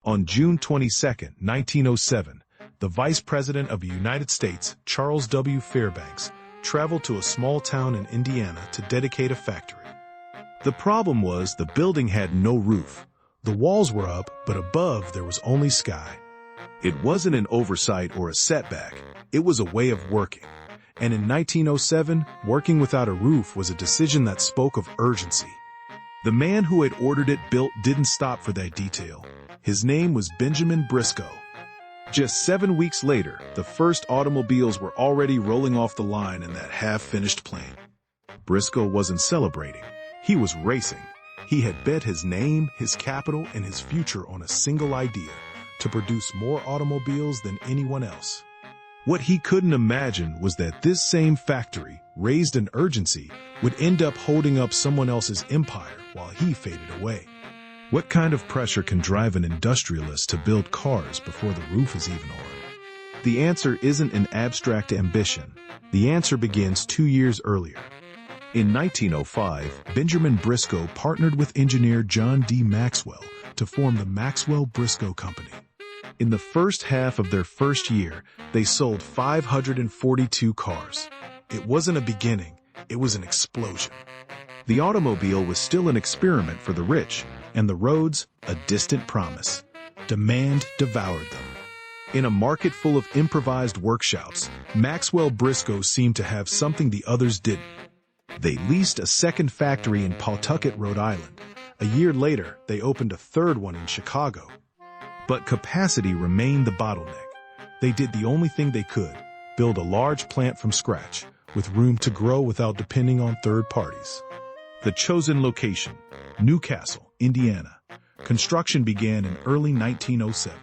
On June 22, 1907, the Vice President of the United States, Charles W. Fairbanks, traveled to a small town in Indiana to dedicate a factory. The problem was the building had no roof. The walls were up, but above there was only sky. It wasn't an oversight or a setback. It was a way of working. And in 1907, working without a roof was a decision that spoke of urgency. The man who had ordered it built didn't stop for that detail. His name was Benjamin Briscoe. Just 7 weeks later, the first automobiles were already rolling off the line in that half-finished plane. Briscoe wasn't celebrating. He was racing. He had bet his name, his capital, and his future on a single idea: to produce more automobiles than anyone else. What he couldn't imagine was that this same factory, raised in urgency, would end up holding up someone else's empire while he faded away. What kind of pressure can drive an industrialist to build cars before the roof is even on? The answer isn't an abstract ambition. The answer begins 2 years earlier. In 1905, Benjamin Briscoe partnered with engineer John D. Maxwell to form the Maxwell-Briscoe Company. In the first half of their first year, they sold 542 cars. It wasn't a beginning, it was an explosion. The automobile was still an experiment for the rich, and the roads a distant promise. Demand devoured them. In a market full of improvised workshops, Maxwell-Briscoe seemed to have something the others didn't. They leased a second factory in Pawtucket, Rhode Island. A year later, they opened a third one in Chicago. But capacity remained the bottleneck. They did the only thing they could: build a large plant from scratch, with room to grow without depending on third parties. The chosen location: Newcastle, Indiana. Construction began in early 1907.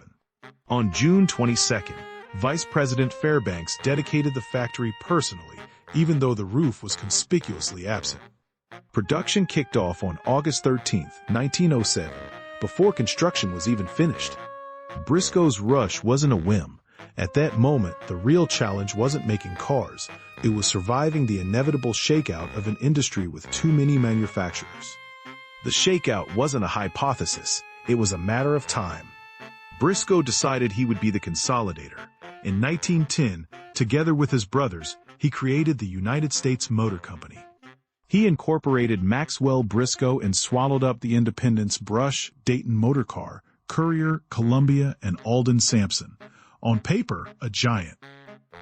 On June 22nd, Vice President Fairbanks dedicated the factory personally, even though the roof was conspicuously absent. Production kicked off on August 13, 1907, before construction was even finished. Briscoe's rush wasn't a whim. At that moment, the real challenge wasn't making cars. It was surviving the inevitable shakeout of an industry with too many manufacturers. The shakeout wasn't a hypothesis. It was a matter of time. Briscoe decided he would be the consolidator. In 1910, together with his brothers, he created the United States Motor Company. He incorporated Maxwell-Briscoe and swallowed up the independents Brush, Dayton Motor Car, Courier, Columbia, and Alden Sampson. On paper, a giant.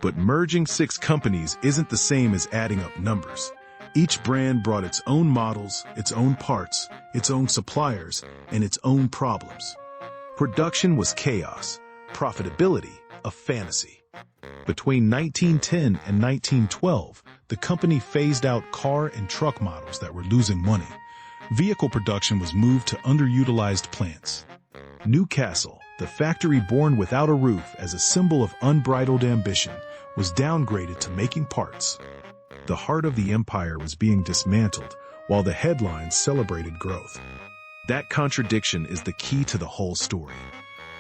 But merging 6 companies isn't the same as adding up numbers. Each brand brought its own models, its own parts, its own suppliers, and its own problems. Production was chaos, profitability a fantasy. Between 1910 and 1912, the company phased out car and truck models that were losing money. Vehicle production was moved to underutilized plants. Newcastle, the factory born without a roof as a symbol of unbridled ambition, was downgraded to making parts. The heart of the empire was being dismantled, while the headlines celebrated growth. That contradiction is the key to the whole story.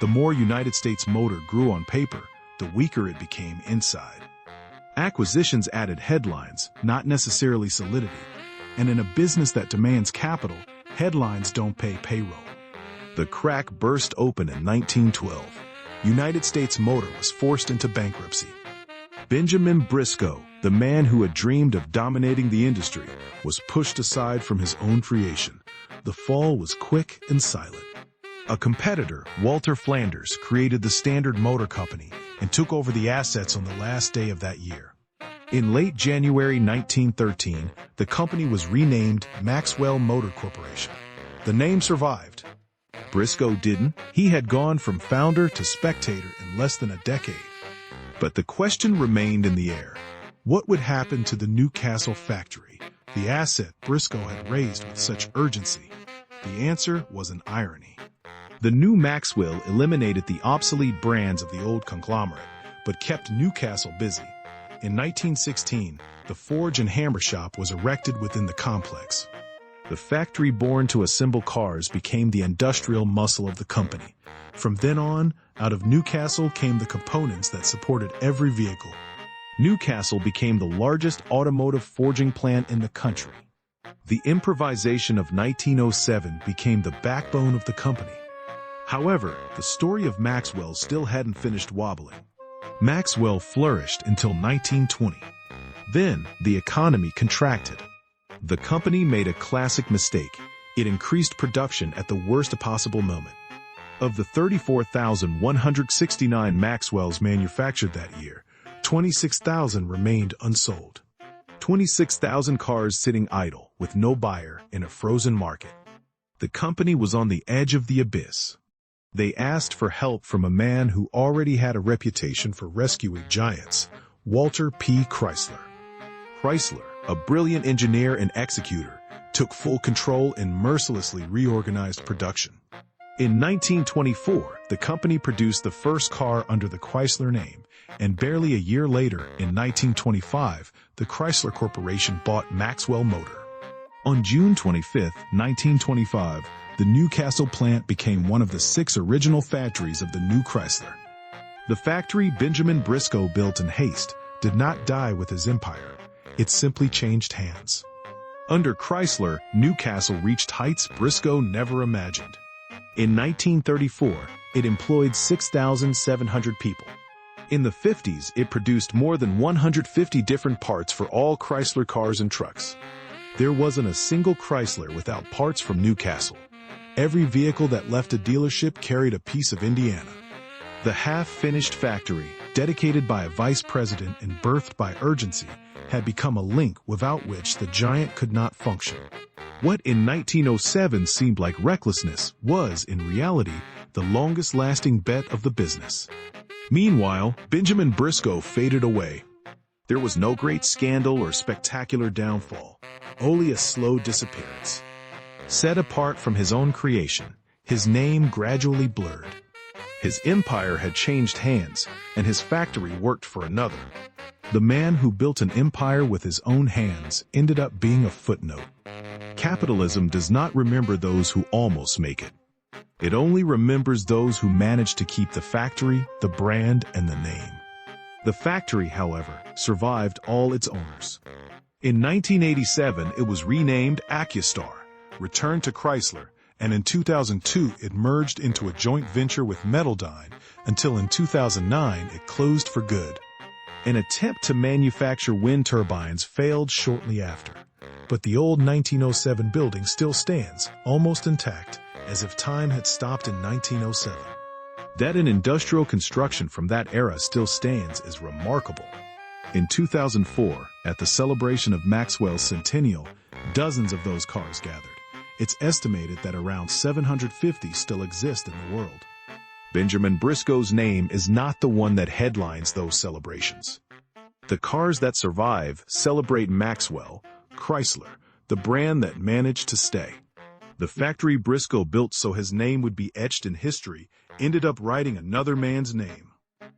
The more United States Motor grew on paper, the weaker it became inside. Acquisitions added headlines, not necessarily solidity. And in a business that demands capital, headlines don't pay payroll. The crack burst open in 1912. United States Motor was forced into bankruptcy. Benjamin Briscoe, the man who had dreamed of dominating the industry, was pushed aside from his own creation. The fall was quick and silent. A competitor, Walter Flanders, created the Standard Motor Company and took over the assets on the last day of that year. In late January 1913, the company was renamed Maxwell Motor Corporation. The name survived. Briscoe didn't. He had gone from founder to spectator in less than a decade. But the question remained in the air. What would happen to the Newcastle factory, the asset Briscoe had raised with such urgency? The answer was an irony. The new Maxwell eliminated the obsolete brands of the old conglomerate, but kept Newcastle busy. In 1916, the forge and hammer shop was erected within the complex. The factory born to assemble cars became the industrial muscle of the company. From then on, out of Newcastle came the components that supported every vehicle. Newcastle became the largest automotive forging plant in the country. The improvisation of 1907 became the backbone of the company. However, the story of Maxwell still hadn't finished wobbling. Maxwell flourished until 1920. Then, the economy contracted. The company made a classic mistake. It increased production at the worst possible moment. Of the 34,169 Maxwells manufactured that year, 26,000 remained unsold. 26,000 cars sitting idle with no buyer in a frozen market. The company was on the edge of the abyss. They asked for help from a man who already had a reputation for rescuing giants, Walter P. Chrysler. Chrysler, a brilliant engineer and executor, took full control and mercilessly reorganized production. In 1924, the company produced the first car under the Chrysler name, and barely a year later, in 1925, the Chrysler Corporation bought Maxwell Motor. On June 25, 1925, the Newcastle plant became one of the 6 original factories of the new Chrysler. The factory Benjamin Briscoe built in haste did not die with his empire. It simply changed hands. Under Chrysler, Newcastle reached heights Briscoe never imagined. In 1934, it employed 6,700 people. In the 50s, it produced more than 150 different parts for all Chrysler cars and trucks. There wasn't a single Chrysler without parts from Newcastle. Every vehicle that left a dealership carried a piece of Indiana. The half-finished factory, dedicated by a vice president and birthed by urgency, had become a link without which the giant could not function. What in 1907 seemed like recklessness was, in reality, the longest-lasting bet of the business. Meanwhile, Benjamin Briscoe faded away. There was no great scandal or spectacular downfall, only a slow disappearance. Set apart from his own creation, his name gradually blurred. His empire had changed hands, and his factory worked for another. The man who built an empire with his own hands ended up being a footnote. Capitalism does not remember those who almost make it. It only remembers those who manage to keep the factory, the brand, and the name. The factory, however, survived all its owners. In 1987, it was renamed Accustar, returned to Chrysler, and in 2002 it merged into a joint venture with Metaldyne until in 2009 it closed for good. An attempt to manufacture wind turbines failed shortly after, but the old 1907 building still stands, almost intact, as if time had stopped in 1907. That an industrial construction from that era still stands is remarkable. In 2004, at the celebration of Maxwell's centennial, dozens of those cars gathered. It's estimated that around 750 still exist in the world. Benjamin Briscoe's name is not the one that headlines those celebrations. The cars that survive celebrate Maxwell, Chrysler, the brand that managed to stay. The factory Briscoe built so his name would be etched in history ended up writing another man's name.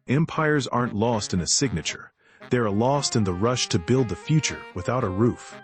Empires aren't lost in a signature. They're lost in the rush to build the future without a roof.